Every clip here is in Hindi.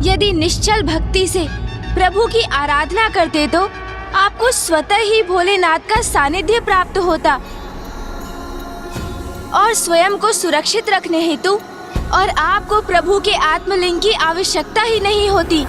यदि निश्चल भक्ति से प्रभु की आराधना करते तो आपको स्वतः ही भोलेनाथ का सानिध्य प्राप्त होता और स्वयं को सुरक्षित रखने हेतु और आपको प्रभु के आत्मलिंग की आवश्यकता ही नहीं होती।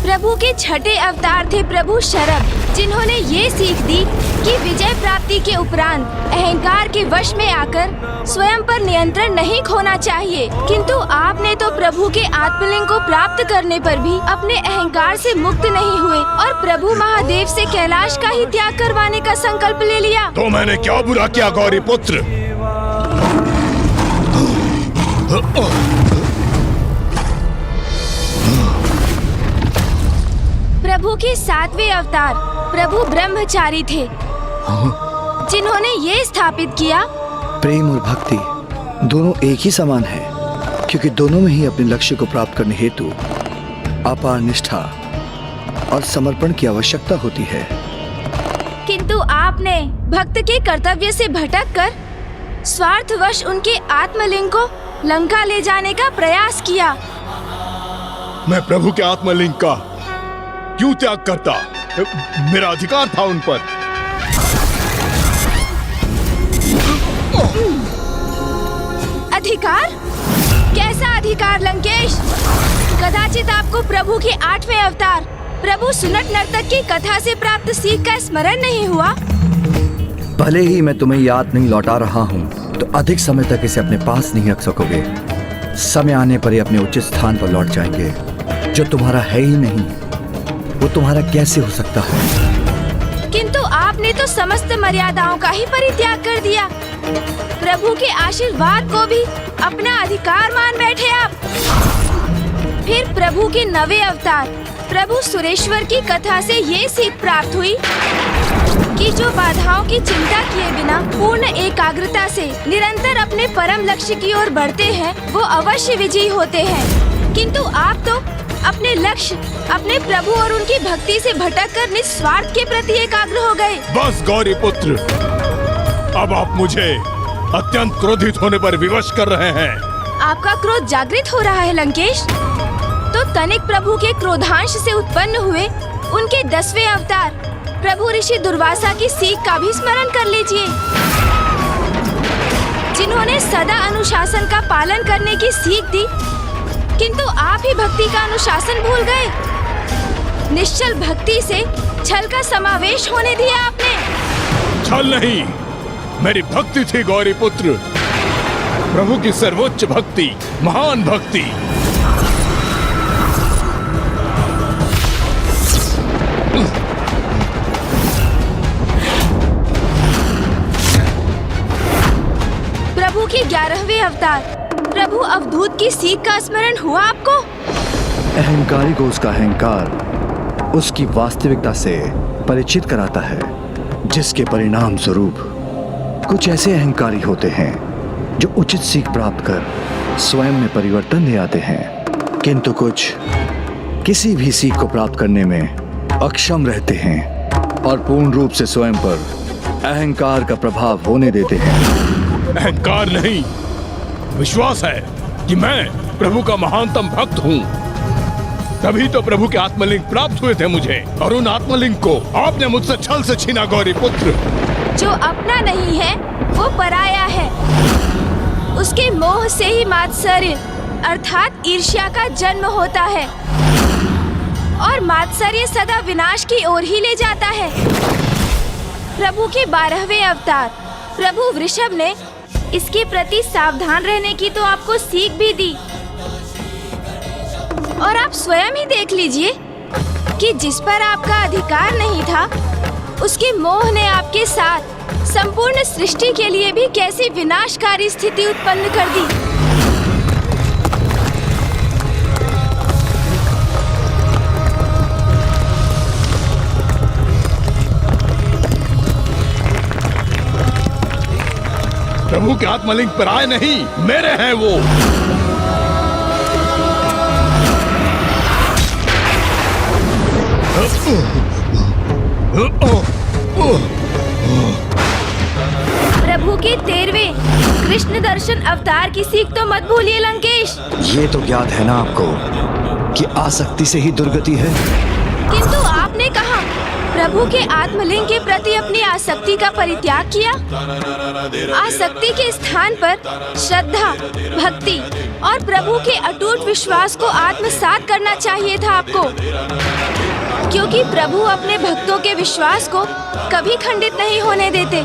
प्रभु के छठे अवतार थे प्रभु शरभ, जिन्होंने ये सीख दी कि विजय प्राप्ति के उपरांत अहंकार के वश में आकर स्वयं पर नियंत्रण नहीं खोना चाहिए। किंतु आपने तो प्रभु के आत्मलिंग को प्राप्त करने पर भी अपने अहंकार से मुक्त नहीं हुए और प्रभु महादेव से कैलाश का ही त्याग करवाने का संकल्प ले लिया। तो मैंने क्या बुरा किया गौरी पुत्र? प्रभु के सातवें अवतार प्रभु ब्रह्मचारी थे, जिन्होंने ये स्थापित किया प्रेम और भक्ति दोनों एक ही समान है, क्योंकि दोनों में ही अपने लक्ष्य को प्राप्त करने हेतु अपार निष्ठा और समर्पण की आवश्यकता होती है। किंतु आपने भक्त के कर्तव्य से भटककर स्वार्थवश उनके आत्मलिंग को लंका ले जाने का प्रयास किया। मैं प्रभु के आत्मलिंग का क्यों त्याग करता? मेरा अधिकार था उन पर। अधिकार? कैसा अधिकार लंकेश? कदाचित आपको प्रभु के आठवें अवतार प्रभु सुनट नर्तक की कथा से प्राप्त सीख का स्मरण नहीं हुआ? भले ही मैं तुम्हें याद नहीं लौटा रहा हूँ, तो अधिक समय तक इसे अपने पास नहीं रख सकोगे। समय आने पर ये अपने उचित स्थान पर लौट जाएंगे। जो तुम्हारा है ही नहीं, वो तुम्हारा कैसे हो सकता है? किंतु आपने तो समस्त मर्यादाओं का ही परित्याग कर दिया। प्रभु के आशीर्वाद को भी अपना अधिकार मान बैठे आप। फिर प्रभु के नवे अवतार प्रभु सुरेश्वर की कथा से ये सीख प्राप्त हुई कि जो बाधाओं की चिंता किए बिना पूर्ण एकाग्रता से निरंतर अपने परम लक्ष्य की ओर बढ़ते हैं, वो अवश्य विजयी होते हैं। किंतु आप तो अपने लक्ष्य, अपने प्रभु और उनकी भक्ति से भटककर निस्वार्थ के प्रति एकाग्र हो गए। बस गौरी पुत्र, अब आप मुझे अत्यंत क्रोधित होने पर विवश कर रहे हैं। आपका क्रोध जागृत हो रहा है लंकेश? तो तनिक प्रभु के क्रोधांश से उत्पन्न हुए उनके 10वें अवतार प्रभु ऋषि दुर्वासा की सीख का भी स्मरण कर लीजिए, जिन्होंने सदा अनुशासन का पालन करने की सीख दी। किंतु आप ही भक्ति का अनुशासन भूल गए। निश्चल भक्ति से छल का समावेश होने दिया आपने। छल नहीं, मेरी भक्ति थी गौरी पुत्र, प्रभु की सर्वोच्च भक्ति, महान भक्ति। प्रभु के 11वें अवतार प्रभु अवधूत की सीख का स्मरण हुआ आपको? अहंकारी को उसका अहंकार उसकी वास्तविकता से परिचित कराता है, जिसके परिणाम स्वरूप कुछ ऐसे अहंकारी होते हैं जो उचित सीख प्राप्त कर स्वयं में परिवर्तन ले आते हैं, किंतु कुछ किसी भी सीख को प्राप्त करने में अक्षम रहते हैं और पूर्ण रूप से स्वयं पर अहंकार का प्रभाव होने देते हैं। अहंकार नहीं, विश्वास है कि मैं प्रभु का महानतम भक्त हूँ। तभी तो प्रभु के आत्मलिंग प्राप्त हुए थे मुझे, और उन आत्मलिंग को आपने मुझसे छल से छीना गौरी पुत्र। जो अपना नहीं है वो पराया है। उसके मोह से ही मात्सर्य अर्थात ईर्ष्या का जन्म होता है, और मात्सर्य सदा विनाश की ओर ही ले जाता है। प्रभु के 12वें अवतार प्रभु वृषभ ने इसके प्रति सावधान रहने की तो आपको सीख भी दी, और आप स्वयं ही देख लीजिए कि जिस पर आपका अधिकार नहीं था, उसके मोह ने आपके साथ संपूर्ण सृष्टि के लिए भी कैसी विनाशकारी स्थिति उत्पन्न कर दी। प्रभु के आत्मलिंग पर आए नहीं, मेरे हैं वो। प्रभु के 13वें कृष्ण दर्शन अवतार की सीख तो मत भूलिए लंकेश। ये तो ज्ञात है ना आपको कि आसक्ति से ही दुर्गति है। किंतु आपने कहा प्रभु के आत्मलिंग के प्रति अपनी आसक्ति का परित्याग किया। आसक्ति के स्थान पर श्रद्धा, भक्ति और प्रभु के अटूट विश्वास को आत्मसात करना चाहिए था आपको, क्योंकि प्रभु अपने भक्तों के विश्वास को कभी खंडित नहीं होने देते।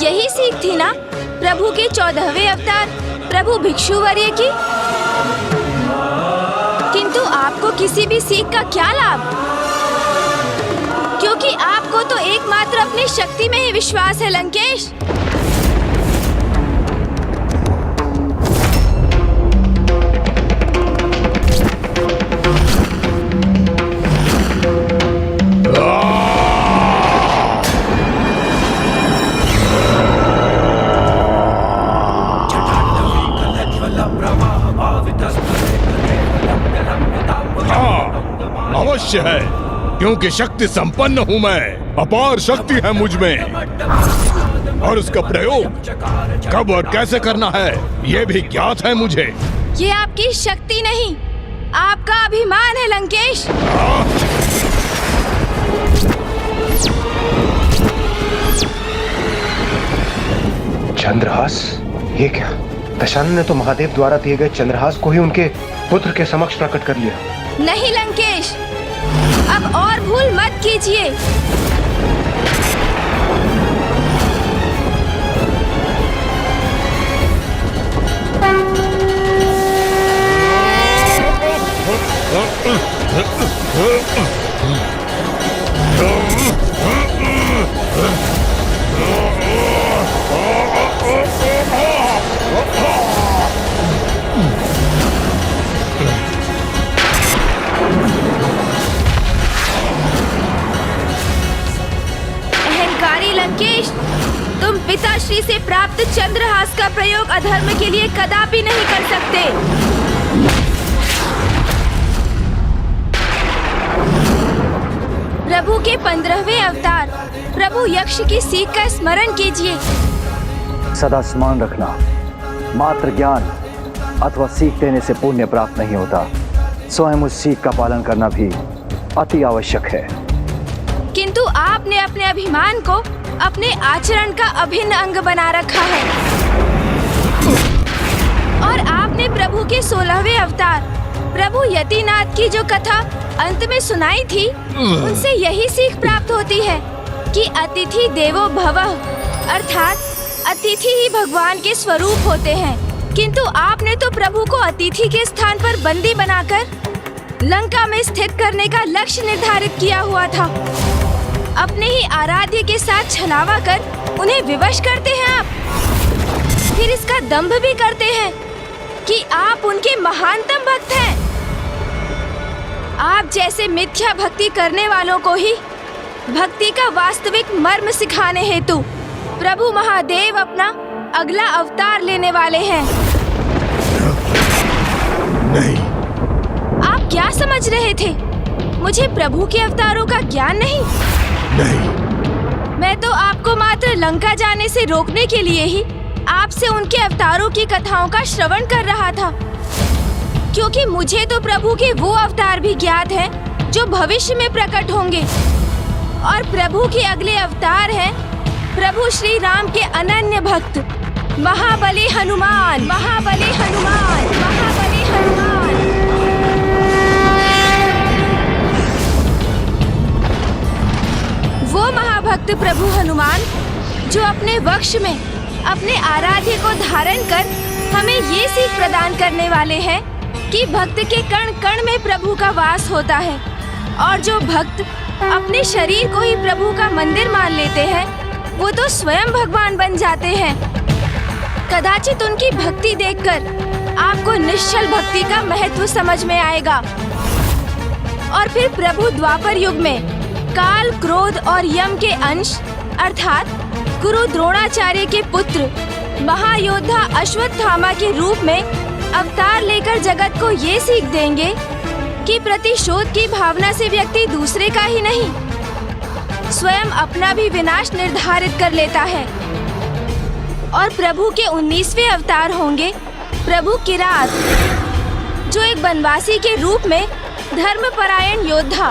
यही सीख थी ना प्रभु के 14वें अवतार प्रभु भिक्षुवर्य की। किंतु आपको किसी भी सीख का क्या लाभ, क्योंकि आपको तो एकमात्र अपनी शक्ति में ही विश्वास है लंकेश। अवश्य है, क्योंकि शक्ति संपन्न हूँ मैं, अपार शक्ति है मुझ में, और उसका प्रयोग कब और कैसे करना है ये भी ज्ञात है मुझे। ये आपकी शक्ति नहीं, आपका अभिमान है लंकेश। चंद्रहास? ये क्या? दशानन ने तो महादेव द्वारा दिए गए चंद्रहास को ही उनके पुत्र के समक्ष प्रकट कर लिया। नहीं लंकेश, अब और भूल मत कीजिए। लंकेश, तुम पिताश्री से प्राप्त चंद्रहास का प्रयोग अधर्म के लिए कदापि नहीं कर सकते। प्रभु के 15वें अवतार प्रभु यक्ष की सीख का स्मरण कीजिए। सदा स्मरण रखना, मात्र ज्ञान अथवा सीख देने से पुण्य प्राप्त नहीं होता, स्वयं उस सीख का पालन करना भी अति आवश्यक है। किंतु आपने अपने अभिमान को अपने आचरण का अभिन्न अंग बना रखा है, और आपने प्रभु के 16वें अवतार प्रभु यतिनाथ की जो कथा अंत में सुनाई थी, उनसे यही सीख प्राप्त होती है कि अतिथि देवो भवः, अर्थात अतिथि ही भगवान के स्वरूप होते हैं। किंतु आपने तो प्रभु को अतिथि के स्थान पर बंदी बनाकर लंका में स्थित करने का लक्ष्य निर्धारित किया हुआ था। अपने ही आराध्य के साथ छलावा कर उन्हें विवश करते हैं आप, फिर इसका दंभ भी करते हैं कि आप उनके महानतम भक्त हैं। आप जैसे मिथ्या भक्ति करने वालों को ही भक्ति का वास्तविक मर्म सिखाने हेतु प्रभु महादेव अपना अगला अवतार लेने वाले हैं। नहीं। आप क्या समझ रहे थे? मुझे प्रभु के अवतारों का ज्ञान नहीं? नहीं। मैं तो आपको मात्र लंका जाने से रोकने के लिए ही आपसे उनके अवतारों की कथाओं का श्रवण कर रहा था, क्योंकि मुझे तो प्रभु के वो अवतार भी ज्ञात हैं जो भविष्य में प्रकट होंगे, और प्रभु के अगले अवतार हैं प्रभु श्री राम के अनन्य भक्त महाबली हनुमान। महाबली हनुमान, महाबली हनुमान। वो महाभक्त प्रभु हनुमान जो अपने वक्ष में अपने आराध्य को धारण कर हमें ये सीख प्रदान करने वाले हैं कि भक्त के कण कण में प्रभु का वास होता है, और जो भक्त अपने शरीर को ही प्रभु का मंदिर मान लेते हैं वो तो स्वयं भगवान बन जाते हैं। कदाचित उनकी भक्ति देखकर आपको निश्चल भक्ति का महत्व समझ में आएगा, और फिर प्रभु द्वापर युग में काल, क्रोध और यम के अंश अर्थात गुरु द्रोणाचार्य के पुत्र महायोद्धा अश्वत्थामा के रूप में अवतार लेकर जगत को ये सीख देंगे कि प्रतिशोध की भावना से व्यक्ति दूसरे का ही नहीं, स्वयं अपना भी विनाश निर्धारित कर लेता है। और प्रभु के 19वें अवतार होंगे प्रभु किरात, जो एक बनवासी के रूप में धर्मपरायण योद्धा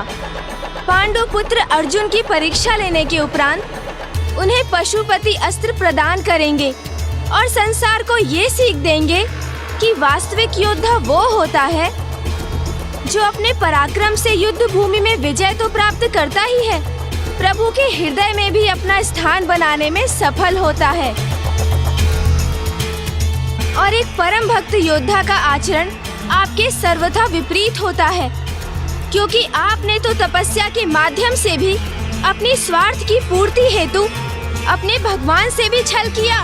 पांडु पुत्र अर्जुन की परीक्षा लेने के उपरांत उन्हें पशुपति अस्त्र प्रदान करेंगे और संसार को ये सीख देंगे कि वास्तविक योद्धा वो होता है जो अपने पराक्रम से युद्ध भूमि में विजय तो प्राप्त करता ही है, प्रभु के हृदय में भी अपना स्थान बनाने में सफल होता है। और एक परम भक्त योद्धा का आचरण आपके सर्वथा विपरीत होता है, क्योंकि आपने तो तपस्या के माध्यम से भी अपनी स्वार्थ की पूर्ति हेतु अपने भगवान से भी छल किया।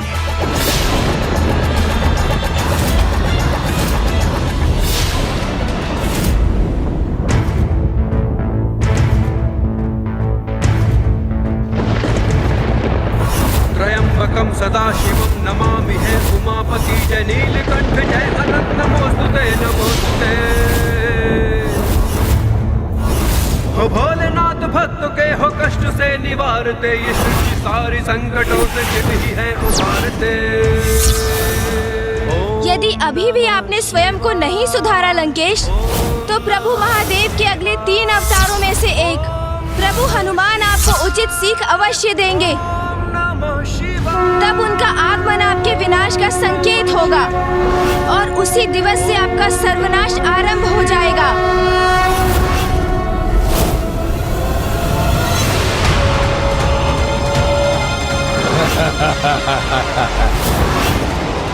त्र्यंबकं सदाशिवं नमामि हे उमापति जय नीलकंठ जय अनंत नमोस्तुते नमोस्तुते। हो भोलेनाथ भक्त के हो कष्ट से निवारते, ये सृष्टि सारी संकटों से जित ही है उबारते। यदि अभी भी आपने स्वयं को नहीं सुधारा लंकेश, तो प्रभु महादेव के अगले 3 अवतारों में से एक प्रभु हनुमान आपको उचित सीख अवश्य देंगे। तब उनका आगमन आपके विनाश का संकेत होगा और उसी दिवस से आपका सर्वनाश आरंभ हो जाएगा।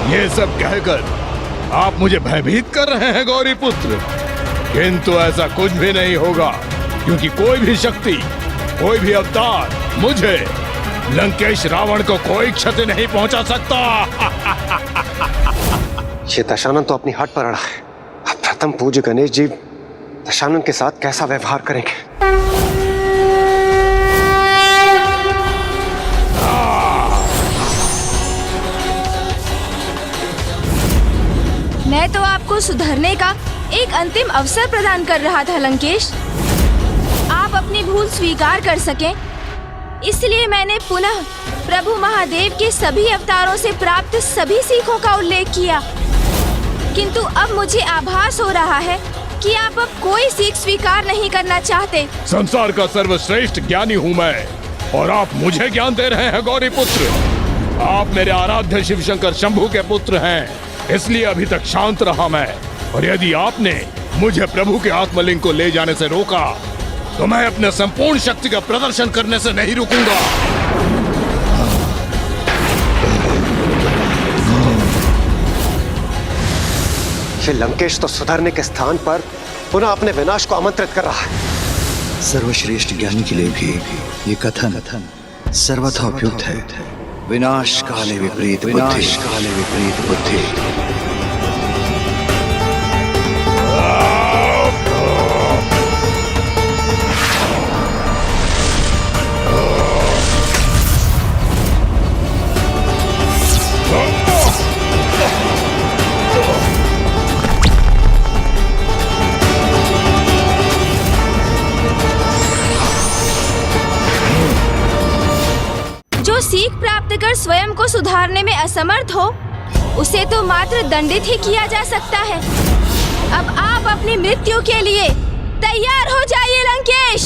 ये सब कहकर आप मुझे भयभीत कर रहे हैं गौरी पुत्र, किंतु ऐसा कुछ भी नहीं होगा, क्योंकि कोई भी शक्ति, कोई भी अवतार मुझे लंकेश रावण को कोई क्षति नहीं पहुंचा सकता। ये दशानन तो अपनी हट पर अड़ा है। अब प्रथम पूज्य गणेश जी दशानन के साथ कैसा व्यवहार करेंगे? मैं तो आपको सुधरने का एक अंतिम अवसर प्रदान कर रहा था लंकेश। आप अपनी भूल स्वीकार कर सकें, इसलिए मैंने पुनः प्रभु महादेव के सभी अवतारों से प्राप्त सभी सीखों का उल्लेख किया। किंतु अब मुझे आभास हो रहा है कि आप अब कोई सीख स्वीकार नहीं करना चाहते। संसार का सर्वश्रेष्ठ ज्ञानी हूँ मैं, और आप मुझे ज्ञान दे रहे हैं गौरी पुत्र। आप मेरे आराध्य शिव शंकर शंभू के पुत्र हैं, इसलिए अभी तक शांत रहा मैं। और यदि आपने मुझे प्रभु के आत्मलिंग को ले जाने से रोका, तो मैं अपने संपूर्ण शक्ति का प्रदर्शन करने से नहीं रुकूंगा। ये लंकेश तो सुधरने के स्थान पर पुनः अपने विनाश को आमंत्रित कर रहा है। सर्वश्रेष्ठ ज्ञानी के लिए भी ये कथन सर्वथा उपयुक्त है। विनाश काले विपरीत बुद्धि। जो सीख प्राप्त कर स्वयं को सुधारने में असमर्थ हो, उसे तो मात्र दंडित ही किया जा सकता है। अब आप अपनी मृत्यु के लिए तैयार हो जाइए लंकेश।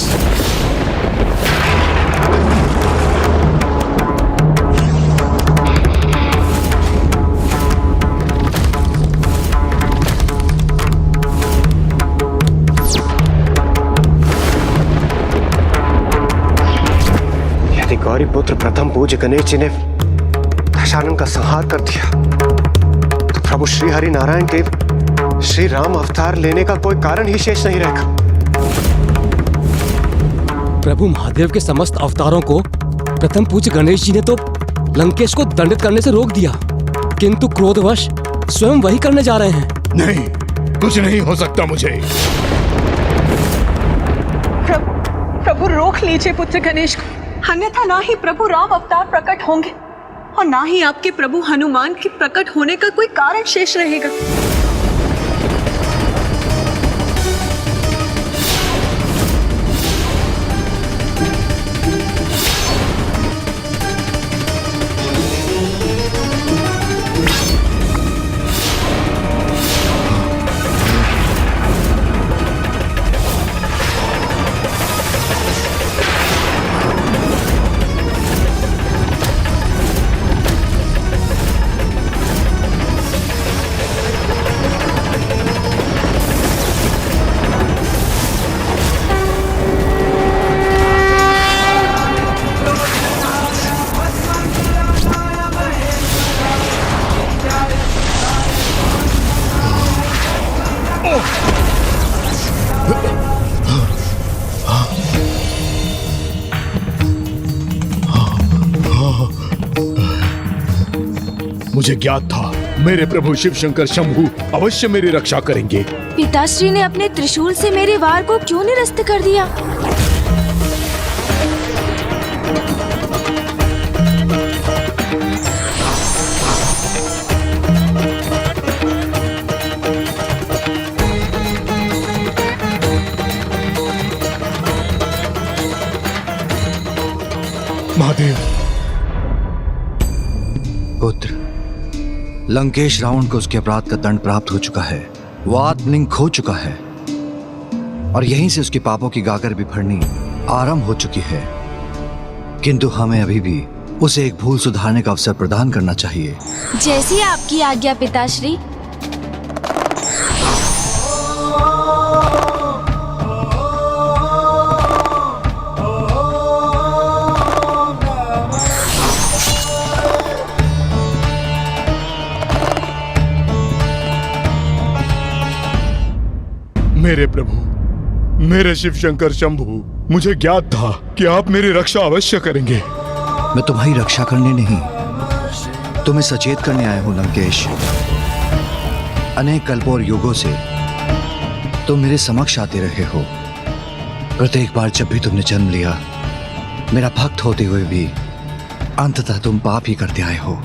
गौरी पुत्र प्रथम पूज्य गणेश जी ने दशानन का संहार कर दिया, तो प्रभु श्री हरि नारायण के श्री राम अवतार लेने का कोई कारण ही शेष नहीं रहेगा। प्रभु महादेव के समस्त अवतारों को प्रथम पूज्य गणेश जी ने तो लंकेश को दंडित करने से रोक दिया, किंतु क्रोधवश स्वयं वही करने जा रहे हैं। नहीं, कुछ नहीं हो सकता मुझे। प्रभु रोक लीजिए पुत्र गणेश को, अन्यथा ना ही प्रभु राम अवतार प्रकट होंगे और ना ही आपके प्रभु हनुमान के प्रकट होने का कोई कारण शेष रहेगा। मुझे ज्ञात था मेरे प्रभु शिव शंकर शंभु अवश्य मेरी रक्षा करेंगे। पिताश्री ने अपने त्रिशूल से मेरे वार को क्यों निरस्त कर दिया? महादेव। पुत्र, लंकेश रावण को उसके अपराध का दंड प्राप्त हो चुका है। वो आत्मलिंग खो चुका है और यहीं से उसके पापों की गागर भी भरनी आरंभ हो चुकी है। किंतु हमें अभी भी उसे एक भूल सुधारने का अवसर प्रदान करना चाहिए। जैसी आपकी आज्ञा पिताश्री। मेरे प्रभु, मेरे शिव शंकर शंभु, मुझे ज्ञात था कि आप मेरी रक्षा अवश्य करेंगे। मैं तुम्हारी रक्षा करने नहीं, तुम्हें सचेत करने आया हूं लंकेश। अनेक कल्पों और युगों से तुम मेरे समक्ष आते रहे हो। प्रत्येक बार जब भी तुमने जन्म लिया, मेरा भक्त होते हुए भी अंततः तुम पाप ही करते आए हो।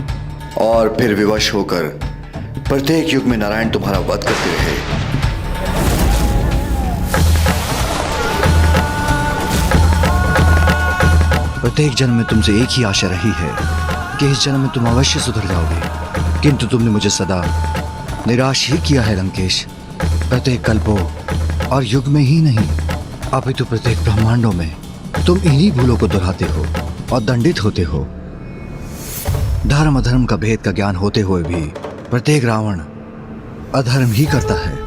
और फिर विवश होकर प्रत्येक युग में नारायण तुम्हारा वध करते रहे। प्रत्येक जन्म में तुमसे एक ही आशा रही है कि इस जन्म में तुम अवश्य सुधर जाओगे, किंतु तुमने मुझे सदा निराश ही किया है लंकेश। प्रत्येक कल्पों और युग में ही नहीं, अपितु प्रत्येक ब्रह्मांडों में तुम इन्हीं भूलों को दोहराते हो और दंडित होते हो। धर्म अधर्म का भेद का ज्ञान होते हुए भी प्रत्येक रावण अधर्म ही करता है।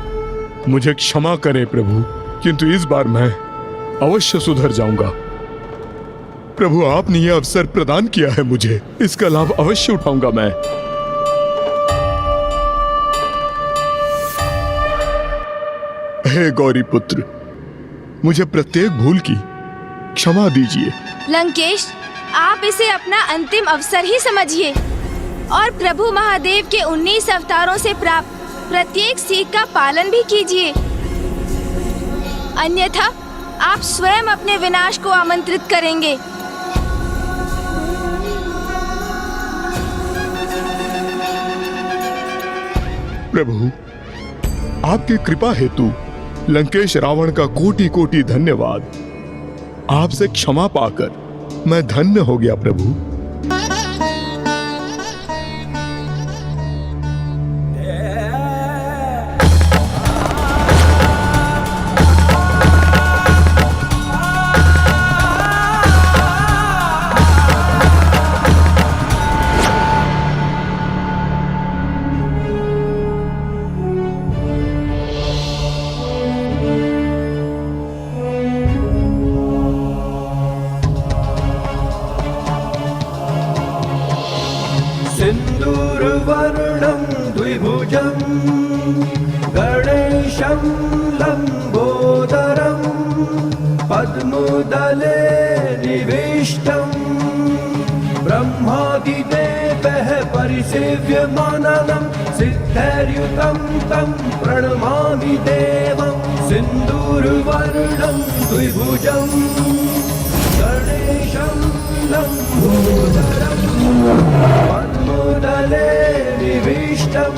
मुझे क्षमा करें प्रभु, किंतु इस बार मैं अवश्य सुधर जाऊंगा। प्रभु, आपने यह अवसर प्रदान किया है मुझे, इसका लाभ अवश्य उठाऊंगा मैं। हे गौरी पुत्र, मुझे प्रत्येक भूल की क्षमा दीजिए। लंकेश, आप इसे अपना अंतिम अवसर ही समझिए और प्रभु महादेव के 19 अवतारों से प्राप्त प्रत्येक सीख का पालन भी कीजिए। अन्यथा आप स्वयं अपने विनाश को आमंत्रित करेंगे। प्रभु, आपकी कृपा हेतु लंकेश रावण का कोटि कोटि धन्यवाद। आपसे क्षमा पाकर मैं धन्य हो गया प्रभु। सिन्दूरवर्णं द्विभुजं गणेशं लम्बोदरं पद्मदले निविष्टं ब्रह्मादिदेवः परिसेव्यमानं सिद्धैर्युतं तं प्रणमामि देवं। सिन्दूरवर्णं द्विभुजं गणेशं लम्बोदरं पद्मदले निविष्टं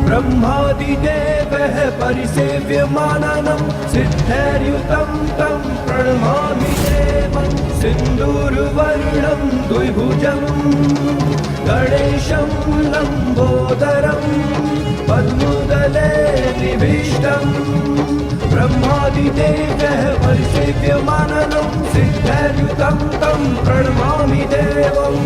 ब्रह्मादिदेवः परिसेव्यमानं सिद्धैर्युतं तं प्रणमामि देवं। सिन्दूरवर्णं द्विभुजं गणेशं लम्बोदरं पद्मदले निविष्टं ब्रह्मादिदेवः परिसेव्यमानं सिद्धैर्युतं तं प्रणमामि देवम्।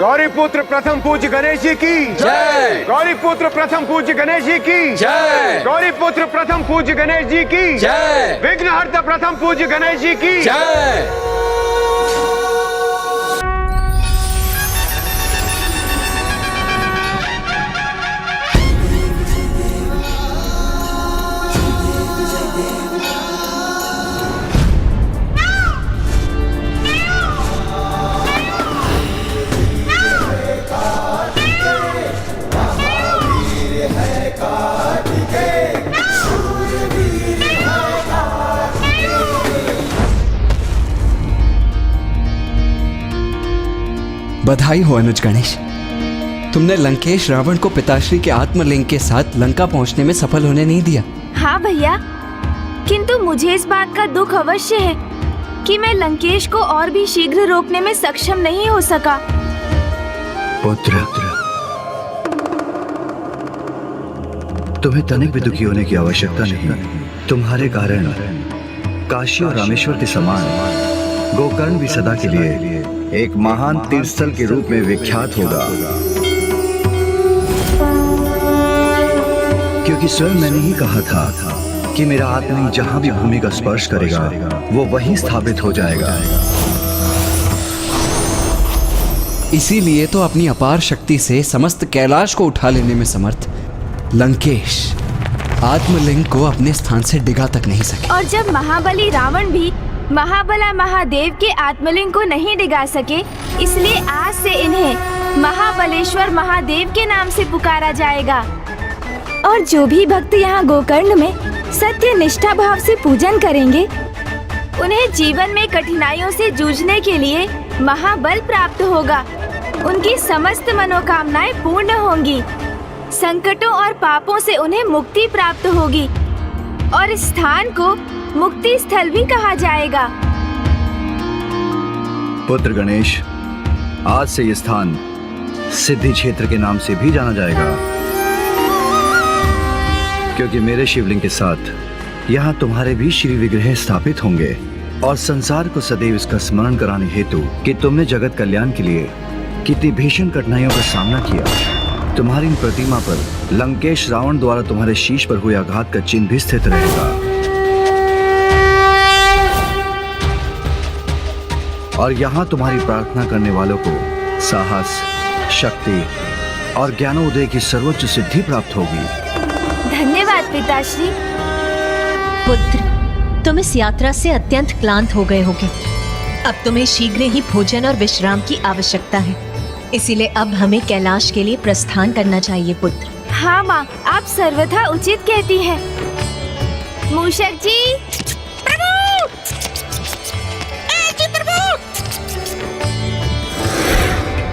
गौरी पुत्र प्रथम पूज्य गणेश जी की जय। गौरी पुत्र प्रथम पूज्य गणेश जी की जय। गौरी पुत्र प्रथम पूज्य गणेश जी की जय। विघ्नहर्ता प्रथम पूज्य गणेश जी की जय। बधाई हो अनुज गणेश, तुमने लंकेश रावण को पिताश्री के आत्मलिंग के साथ लंका पहुंचने में सफल होने नहीं दिया। हाँ भैया, किंतु मुझे इस बात का दुख अवश्य है कि मैं लंकेश को और भी शीघ्र रोकने में सक्षम नहीं हो सका। पुत्र, तुम्हें तनिक भी दुखी होने की आवश्यकता नहीं। तुम्हारे कारण काशी और रामेश्वर के समान गोकर्ण भी सदा के लिए एक महान तीर्थस्थल के रूप में विख्यात होगा, क्योंकि स्वयं मैंने ही कहा था कि मेरा आत्मा जहां भी भूमि का स्पर्श करेगा वो वहीं स्थापित हो जाएगा। इसीलिए तो अपनी अपार शक्ति से समस्त कैलाश को उठा लेने में समर्थ लंकेश आत्मलिंग को अपने स्थान से डिगा तक नहीं सके। और जब महाबली रावण भी महाबला महादेव के आत्मलिंग को नहीं डिगा सके, इसलिए आज से इन्हें महाबलेश्वर महादेव के नाम से पुकारा जाएगा। और जो भी भक्त यहाँ गोकर्ण में सत्य निष्ठा भाव से पूजन करेंगे, उन्हें जीवन में कठिनाइयों से जूझने के लिए महाबल प्राप्त होगा। उनकी समस्त मनोकामनाएं पूर्ण होंगी, संकटों और पापों से उन्हें मुक्ति प्राप्त होगी और इस स्थान को मुक्ति स्थल भी कहा जाएगा। पुत्र गणेश, आज से यह स्थान सिद्धि क्षेत्र के नाम से भी जाना जाएगा, क्योंकि मेरे शिवलिंग के साथ यहाँ तुम्हारे भी श्री विग्रह स्थापित होंगे और संसार को सदैव इसका स्मरण कराने हेतु कि तुमने जगत कल्याण के लिए कितनी भीषण कठिनाइयों का सामना किया। तुम्हारी इन प्रतिमा पर लंकेश रावण द्वारा तुम्हारे शीश पर हुए आघात का चिन्ह भी स्थित रहेगा और यहाँ तुम्हारी प्रार्थना करने वालों को साहस, शक्ति और ज्ञानोदय की सर्वोच्च सिद्धि प्राप्त होगी। धन्यवाद पिताश्री। पुत्र, तुम इस यात्रा से अत्यंत क्लांत हो गए होगे। अब तुम्हें शीघ्र ही भोजन और विश्राम की आवश्यकता है, इसीलिए अब हमें कैलाश के लिए प्रस्थान करना चाहिए पुत्र। हाँ माँ, आप सर्वथा उचित कहती हैं। मूषक जी, प्रभु! जी प्रभु!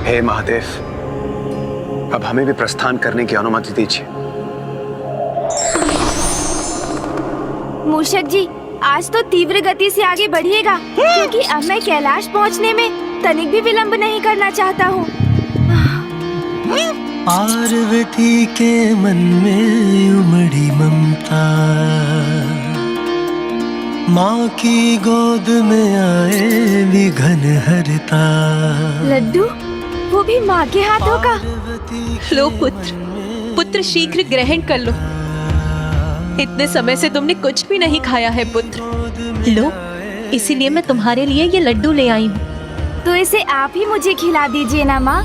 हे महादेव, अब हमें भी प्रस्थान करने की अनुमति दीजिए। मूषक जी, आज तो तीव्र गति से आगे बढ़िएगा, क्योंकि अब मैं कैलाश पहुंचने में तनिक भी विलंब नहीं करना चाहता हूँ। पार्वती के मन में उमड़ी ममता, माँ की गोद में आए विघन हरता। लड्डू, वो भी माँ के हाथों का। लो पुत्र, पुत्र शीघ्र ग्रहण कर लो। इतने समय से तुमने कुछ भी नहीं खाया है पुत्र। लो, इसीलिए मैं तुम्हारे लिए ये लड्डू ले आई हूँ। तो इसे आप ही मुझे खिला दीजिए ना माँ।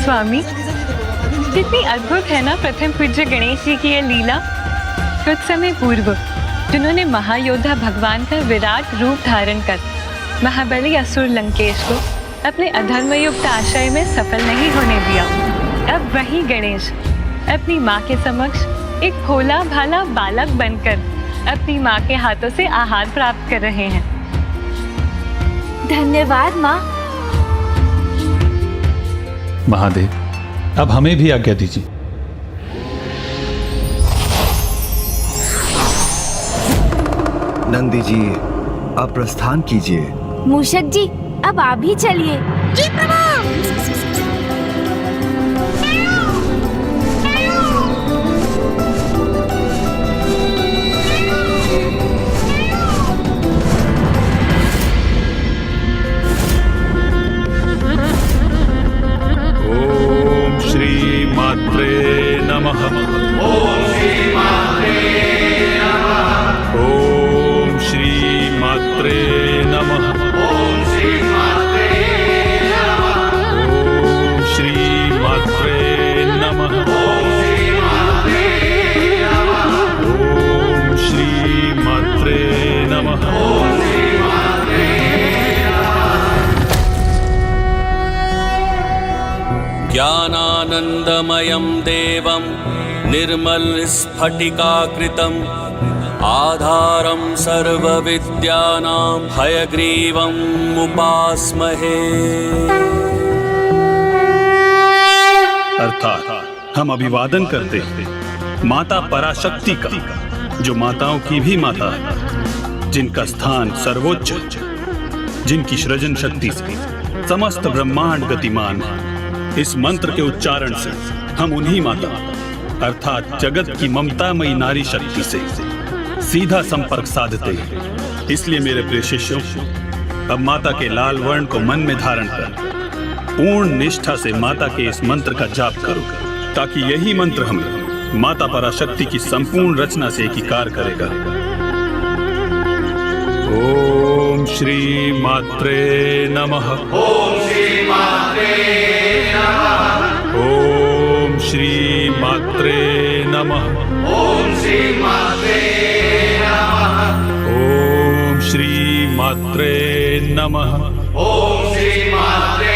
स्वामी, कितनी अद्भुत है ना प्रथम पूज्य गणेश जी की ये लीला। कुछ समय पूर्व जिन्होंने महायोद्धा भगवान का विराट रूप धारण कर महाबली असुर लंकेश को अपने अधर्मयुक्त आशय में सफल नहीं होने दिया, अब वही गणेश अपनी माँ के समक्ष एक भोला भाला बालक बनकर अपनी माँ के हाथों से आहार प्राप्त कर रहे हैं। धन्यवाद माँ। महादेव, अब हमें भी आज्ञा दीजिए। नंदी जी, आप प्रस्थान कीजिए। मूषक जी, अब आप भी चलिए। जी प्रभु। ज्ञानानन्दमयं देवं निर्मलस्फटिकाकृतिम् आधारं सर्वविद्यानां हयग्रीवम् उपास्महे। अर्थात हम अभिवादन करते हैं माता पराशक्ति का, जो माताओं की भी माता है, जिनका स्थान सर्वोच्च, जिनकी सृजन शक्ति से समस्त ब्रह्मांड गतिमान है। इस मंत्र के उच्चारण से हम उन्हीं माता अर्थात जगत की ममतामयी नारी शक्ति से सीधा संपर्क साधते हैं। इसलिए मेरे प्रिय शिष्यों, अब माता के लाल वर्ण को मन में धारण कर पूर्ण निष्ठा से माता के इस मंत्र का जाप करो, ताकि यही मंत्र हमें माता पराशक्ति की संपूर्ण रचना से एकीकार करेगा। ओम श्री मात्रे नमः। ओम श्री मात्रे नमः। ओम श्री मात्रे नमः। ओम श्री मात्रे नमः। ओम श्री मात्रे नमः। ओम श्री मात्रे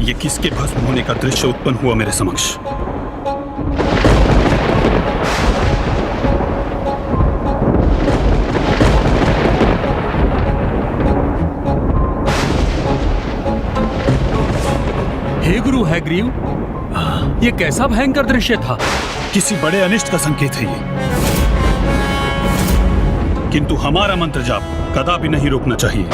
ये किसके भस्म होने का दृश्य उत्पन्न हुआ मेरे समक्ष? हे गुरु हैग्रीव, ये कैसा भयंकर दृश्य था? किसी बड़े अनिष्ट का संकेत है ये, किंतु हमारा मंत्र जाप कदापि नहीं रोकना चाहिए।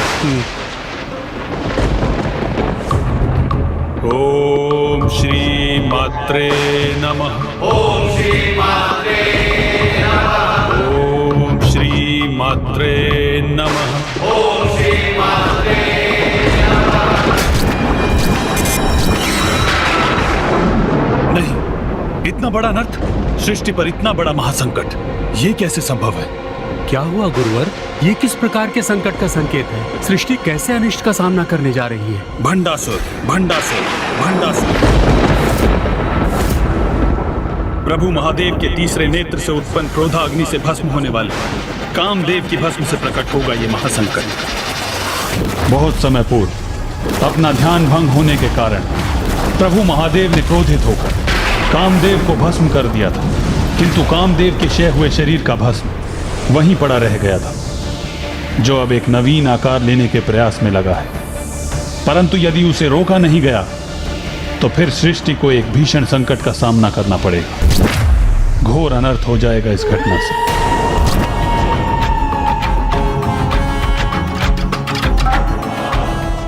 ओम श्री मात्रे नमः। ओम श्री मात्रे नमः। ओम श्री मात्रे नमः। ओम श्री मात्रे नहीं, इतना बड़ा अनर्थ, सृष्टि पर इतना बड़ा महासंकट, ये कैसे संभव है? क्या हुआ गुरुवर? ये किस प्रकार के संकट का संकेत है? सृष्टि कैसे अनिष्ट का सामना करने जा रही है? भंडासुर, भंडासुर, भंडासुर। प्रभु महादेव के तीसरे नेत्र से उत्पन्न क्रोधाग्नि से भस्म होने वाले कामदेव की भस्म से प्रकट होगा ये महासंकट। बहुत समय पूर्व अपना ध्यान भंग होने के कारण प्रभु महादेव ने क्रोधित होकर कामदेव को भस्म कर दिया था, किंतु कामदेव के क्षय हुए शरीर का भस्म वहीं पड़ा रह गया था, जो अब एक नवीन आकार लेने के प्रयास में लगा है। परंतु यदि उसे रोका नहीं गया तो फिर सृष्टि को एक भीषण संकट का सामना करना पड़ेगा। घोर अनर्थ हो जाएगा इस घटना से।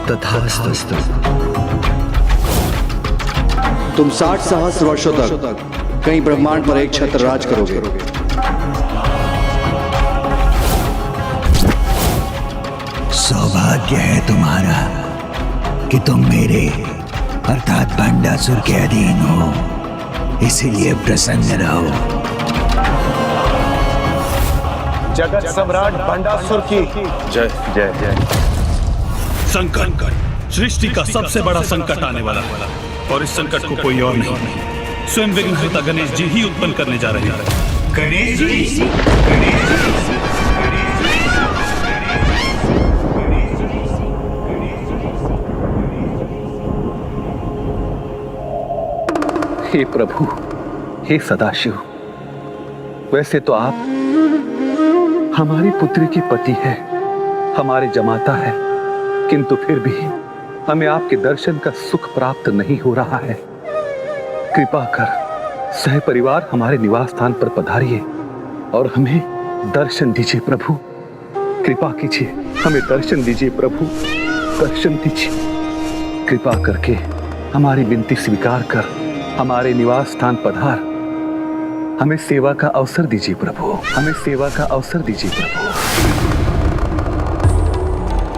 तथास्तु। तुम 60 सहस्त्र वर्षों तक कहीं ब्रह्मांड पर एक छत्र राज करोगे। सौभाग्य है तुम्हारा कि तुम मेरे अर्थात भंडासुर के अधीन हो, इसीलिए प्रसन्न रहो। जगत सम्राट भंडासुर की जय जय जय। संकट, सृष्टि का सबसे बड़ा संकट आने वाला है, और इस संकट को कोई और नहीं, स्वयं विघ्नहर्ता गणेश जी ही उत्पन्न करने जा रहे हैं। गणेश जी, हे प्रभु, हे सदाशिव, वैसे तो आप हमारी पुत्री की पति है, हमारे जमाता है, किंतु फिर भी हमें आपके दर्शन का सुख प्राप्त नहीं हो रहा है। कृपा कर सह परिवार हमारे निवास स्थान पर पधारिए और हमें दर्शन दीजिए प्रभु। कृपा कीजिए, हमें दर्शन दीजिए प्रभु, दर्शन दीजिए। कृपा करके हमारी विनती स्वीकार कर हमारे निवास स्थान पधार, हमें सेवा का अवसर दीजिए प्रभु, हमें सेवा का अवसर दीजिए प्रभु।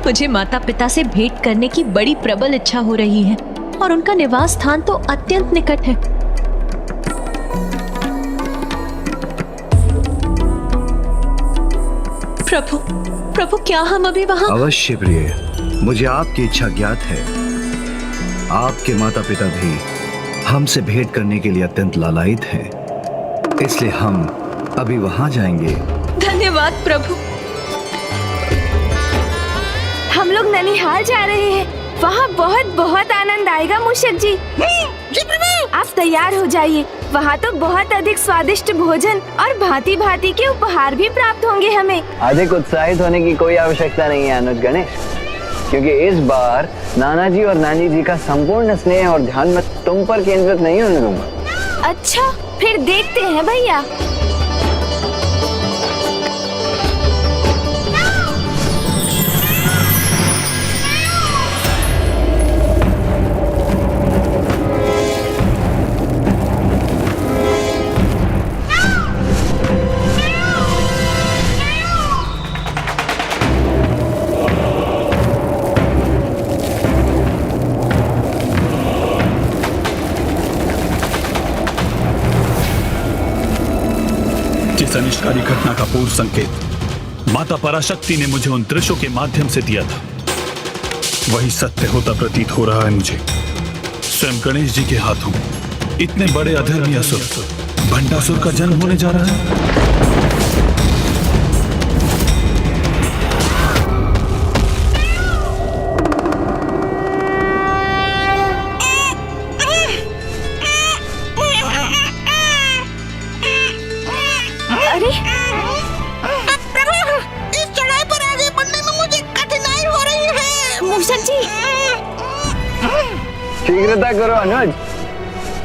मुझे माता पिता से भेंट करने की बड़ी प्रबल इच्छा हो रही है, और उनका निवास स्थान तो अत्यंत निकट है। प्रभु, प्रभु, क्या हम अभी वहां? अवश्य प्रिय, मुझे आपकी इच्छा ज्ञात है। आपके माता पिता भी हमसे भेंट करने के लिए अत्यंत लालायित हैं। इसलिए हम अभी वहां जाएंगे। धन्यवाद प्रभु। हम लोग ननिहाल जा रहे हैं। वहाँ बहुत बहुत आनंद आएगा मूषक जी। आप तैयार हो जाइए। वहाँ तो बहुत अधिक स्वादिष्ट भोजन और भांति भांति के उपहार भी प्राप्त होंगे हमें। अधिक उत्साहित होने की कोई आवश्यकता नहीं है अनुज गणेश, क्योंकि इस बार नाना जी और नानी जी का संपूर्ण स्नेह और ध्यान मैं तुम पर केंद्रित नहीं होने दूंगा। अच्छा, फिर देखते हैं भैया। जिस अनिष्टकारी घटना का पूर्व संकेत माता पराशक्ति ने मुझे उन दृश्यों के माध्यम से दिया था, वही सत्य होता प्रतीत हो रहा है मुझे। स्वयं गणेश जी के हाथों इतने बड़े अधर्मी असुर भंडासुर का जन्म होने जा रहा है। अरे प्रभु, इस चढ़ाई पर आगे बढ़ने में मुझे कठिनाई हो रही है। मूषक जी, शीघ्रता करो अनुज,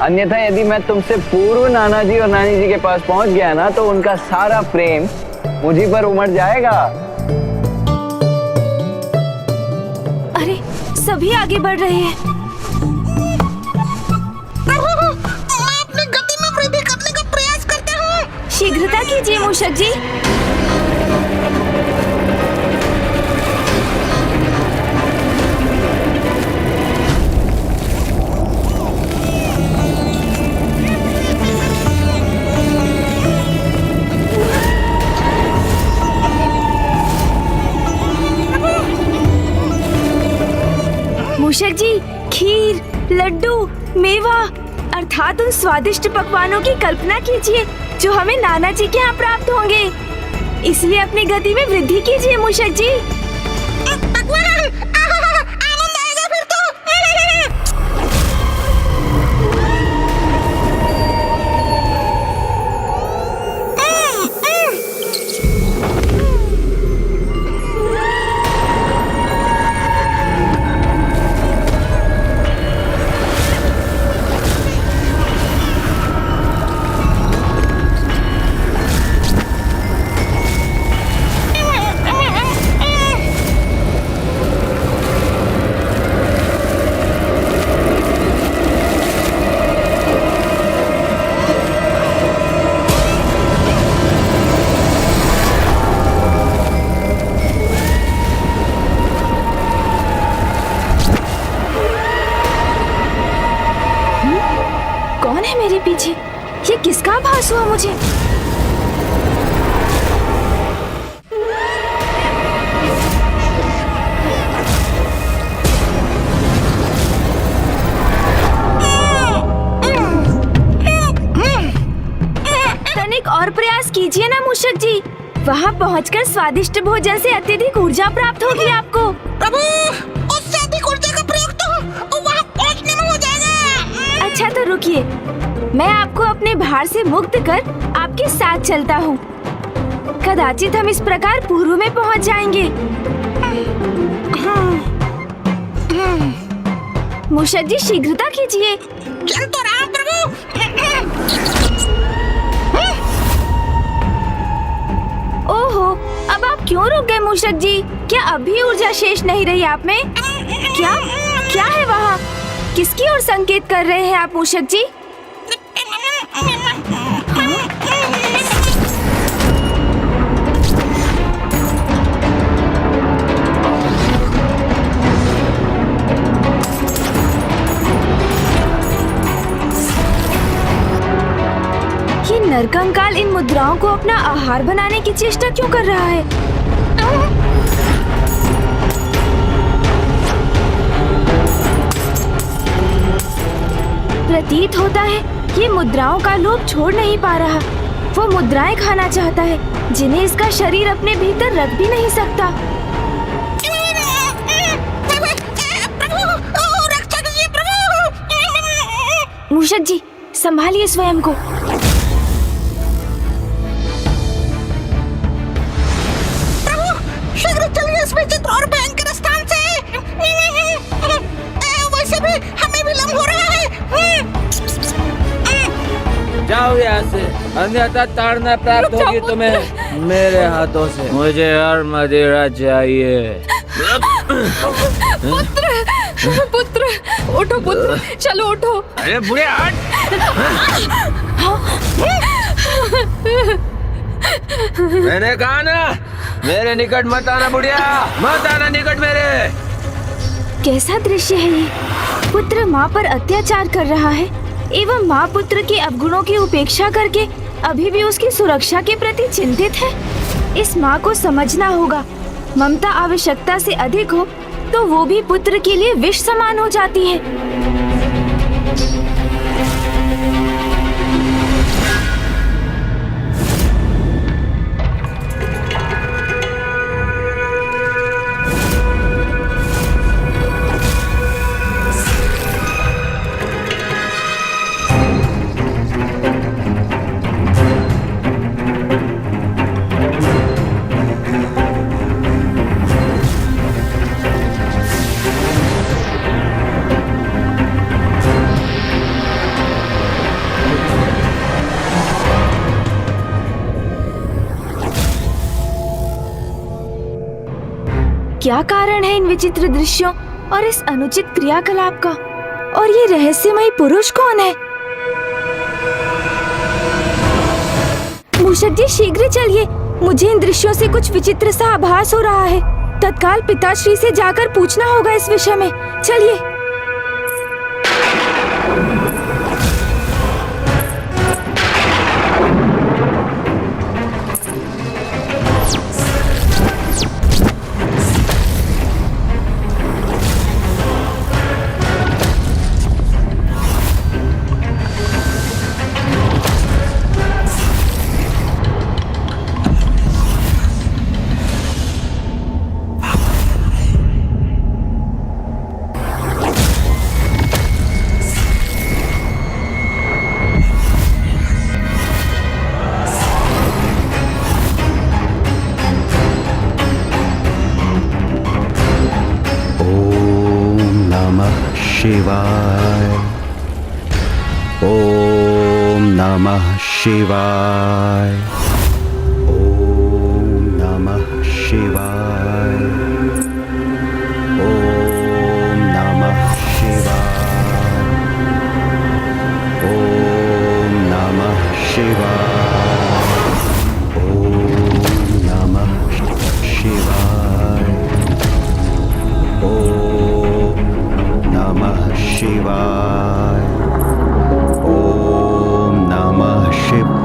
अन्यथा यदि मैं तुमसे पूर्व नाना जी और नानी जी के पास पहुंच गया ना, तो उनका सारा प्रेम मुझी पर उमड़ जाएगा। अरे सभी आगे बढ़ रहे हैं। प्रभु, मैं अपनी गति में वृद्धि करने का प्रयास करता हूँ। शीघ्रता कीजिए मूषक जी। मूषक जी, खीर, लड्डू, मेवा अर्थात उन स्वादिष्ट पकवानों की कल्पना कीजिए जो हमें नाना जी के यहाँ प्राप्त होंगे। इसलिए अपनी गति में वृद्धि कीजिए मूषक जी। आनंद आएगा फिर तो। कौन है मेरे पीछे? ये किसका आभास हुआ मुझे? तनिक और प्रयास कीजिए ना मूषक जी। वहाँ पहुँचकर स्वादिष्ट भोजन से अत्यधिक ऊर्जा प्राप्त होगी आपको। प्रभु, उससे अधिक ऊर्जा का प्रयोग तो वहाँ पहुँचने में हो जाएगा। अच्छा तो रुकिए, मैं आपको अपने भार से मुक्त कर आपके साथ चलता हूँ। कदाचित हम इस प्रकार पूर्व में पहुँच जाएंगे। मूषक जी, शीघ्रता कीजिए। चल तो रहा प्रभु। ओहो, अब आप क्यों रुक गए मूषक जी? क्या अभी ऊर्जा शेष नहीं रही आप में? क्या क्या है वहाँ? किसकी ओर संकेत कर रहे हैं आप मूषक जी? ये नरकंकाल इन मुद्राओं को अपना आहार बनाने की चेष्टा क्यों कर रहा है? प्रतीत होता है ये मुद्राओं का लोभ छोड़ नहीं पा रहा। वो मुद्राएं खाना चाहता है जिन्हें इसका शरीर अपने भीतर रख भी नहीं सकता। मूषक जी, संभालिए स्वयं को। शीघ्र चलिए इस विचित्र और भयंकर स्थान से। वैसे भी हमें विलंब हो रहा है। जाओ यहाँ से, अन्यथा ताड़ना प्राप्त होगी तुम्हें मेरे हाथों से। मुझे और मदिरा चाहिए। पुत्र, उठो पुत्र, चलो उठो। अरे बुढ़े हट। मैंने कहा ना, मेरे निकट मत आना बुढ़िया, मत आना निकट मेरे। कैसा दृश्य है ये? पुत्र माँ पर अत्याचार कर रहा है एवं माँ पुत्र के अवगुणों की उपेक्षा करके अभी भी उसकी सुरक्षा के प्रति चिंतित है। इस माँ को समझना होगा, ममता आवश्यकता से अधिक हो तो वो भी पुत्र के लिए विष समान हो जाती है। क्या कारण है इन विचित्र दृश्यों और इस अनुचित क्रियाकलाप का? और ये रहस्यमयी पुरुष कौन है? मूषक जी, शीघ्र चलिए, मुझे इन दृश्यों से कुछ विचित्र सा आभास हो रहा है। तत्काल पिताश्री से जाकर पूछना होगा इस विषय में। चलिए। शिवाय। ओम नमः शिवाय। ओम नमः शिवाय। ओम नमः शिवाय। ओम नमः शिवाय। ओम नमः शिवाय। ओम नमः शिवाय। ओम नमः शिवाय।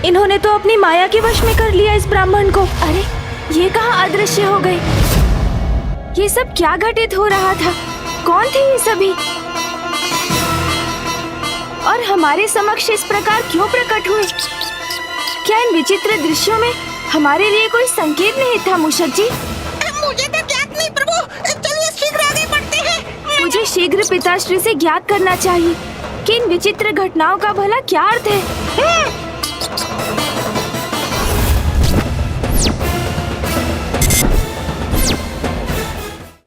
इन्होंने तो अपनी माया के वश में कर लिया इस ब्राह्मण को। अरे, ये कहाँ अदृश्य हो गए? ये सब क्या घटित हो रहा था? कौन थे ये सभी? और हमारे समक्ष इस प्रकार क्यों प्रकट हुए? क्या इन विचित्र दृश्यों में हमारे लिए कोई संकेत नहीं था मूषक जी? मुझे तो ज्ञात नहीं प्रभु। चलिए शीघ्र आगे बढ़ते हैं। मुझे शीघ्र पिताश्री से ज्ञात करना चाहिए कि इन विचित्र घटनाओं का भला क्या अर्थ है।